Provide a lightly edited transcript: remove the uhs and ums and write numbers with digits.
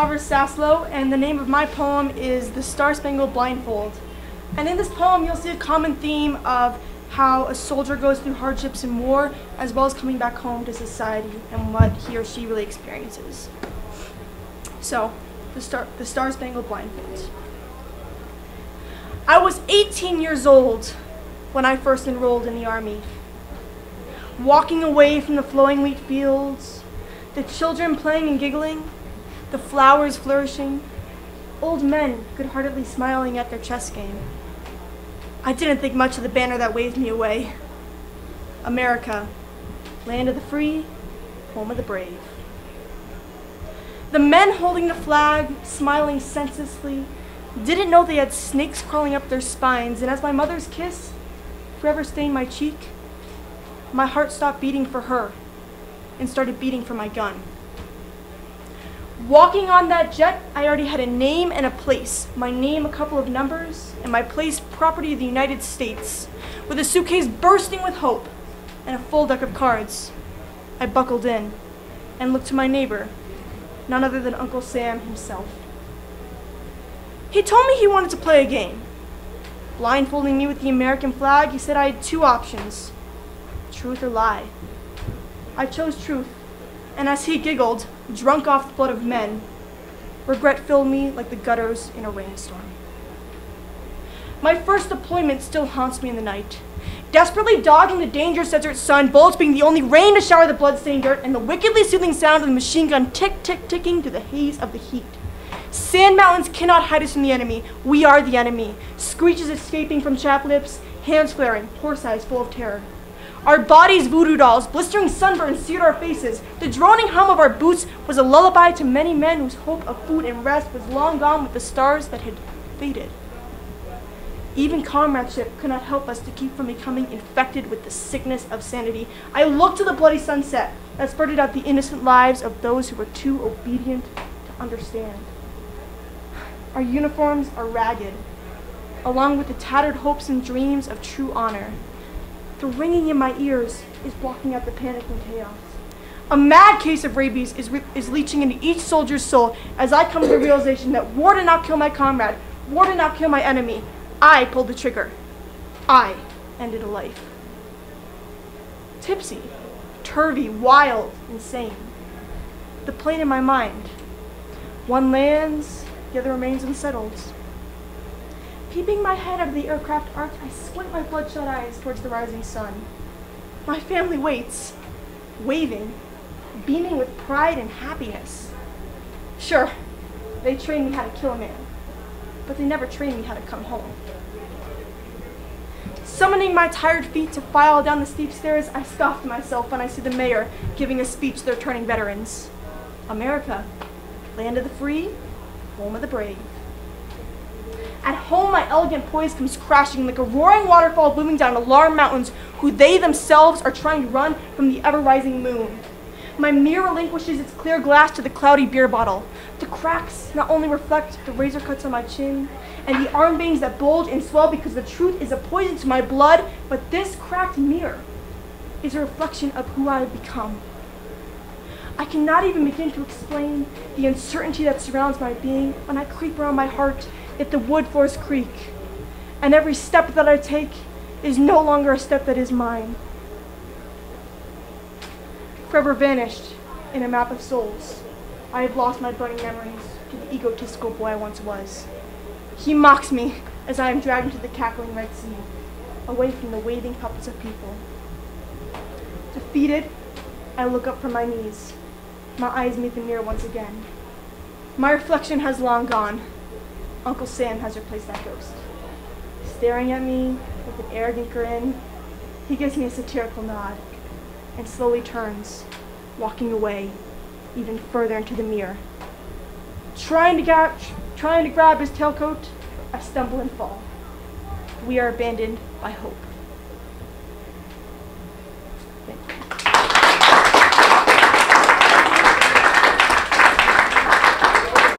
Avra Saslow, and the name of my poem is The Spangled Blindfold. And in this poem, you'll see a common theme of how a soldier goes through hardships in war, as well as coming back home to society and what he or she really experiences. So, the Spangled Blindfold. I was 18 years old when I first enrolled in the Army. Walking away from the flowing wheat fields, the children playing and giggling, the flowers flourishing, old men good-heartedly smiling at their chess game. I didn't think much of the banner that waved me away. America, land of the free, home of the brave. The men holding the flag, smiling senselessly, didn't know they had snakes crawling up their spines, and as my mother's kiss forever stained my cheek, my heart stopped beating for her and started beating for my gun. Walking on that jet, I already had a name and a place. My name, a couple of numbers, and my place, property of the United States, with a suitcase bursting with hope and a full deck of cards. I buckled in and looked to my neighbor, none other than Uncle Sam himself. He told me he wanted to play a game. Blindfolding me with the American flag, he said I had two options, truth or lie. I chose truth, and as he giggled, drunk off the blood of men, regret filled me like the gutters in a rainstorm. My first deployment still haunts me in the night. Desperately dodging the dangerous desert sun, bullets being the only rain to shower the blood-stained dirt, and the wickedly soothing sound of the machine gun tick-tick-ticking through the haze of the heat. Sand mountains cannot hide us from the enemy. We are the enemy. Screeches escaping from chapped lips, hands flaring, horse eyes full of terror. Our bodies voodoo dolls, blistering sunburns seared our faces. The droning hum of our boots was a lullaby to many men whose hope of food and rest was long gone with the stars that had faded. Even comradeship could not help us to keep from becoming infected with the sickness of sanity. I looked to the bloody sunset that spurted out the innocent lives of those who were too obedient to understand. Our uniforms are ragged, along with the tattered hopes and dreams of true honor. The ringing in my ears is blocking out the panic and chaos. A mad case of rabies is leaching into each soldier's soul as I come to the realization that war did not kill my comrade, war did not kill my enemy. I pulled the trigger. I ended a life. Tipsy, turvy, wild, insane. The plane in my mind. One lands, the other remains unsettled. Peeping my head out of the aircraft arch, I squint my bloodshot eyes towards the rising sun. My family waits, waving, beaming with pride and happiness. Sure, they trained me how to kill a man, but they never trained me how to come home. Summoning my tired feet to file down the steep stairs, I scoff to myself when I see the mayor giving a speech to the returning veterans. America, land of the free, home of the brave. At home, my elegant poise comes crashing like a roaring waterfall booming down alarmed mountains who they themselves are trying to run from the ever-rising moon. My mirror relinquishes its clear glass to the cloudy beer bottle. The cracks not only reflect the razor cuts on my chin and the arm veins that bulge and swell because the truth is a poison to my blood, but this cracked mirror is a reflection of who I have become. I cannot even begin to explain the uncertainty that surrounds my being when I creep around my heart at the wood floors creak, and every step that I take is no longer a step that is mine. Forever vanished in a map of souls, I have lost my burning memories to the egotistical boy I once was. He mocks me as I am dragged into the cackling Red Sea, away from the waving puppets of people. Defeated, I look up from my knees. My eyes meet the mirror once again. My reflection has long gone. Uncle Sam has replaced that ghost. Staring at me with an arrogant grin, he gives me a satirical nod and slowly turns, walking away even further into the mirror. Trying to grab his tailcoat, I stumble and fall. We are abandoned by hope.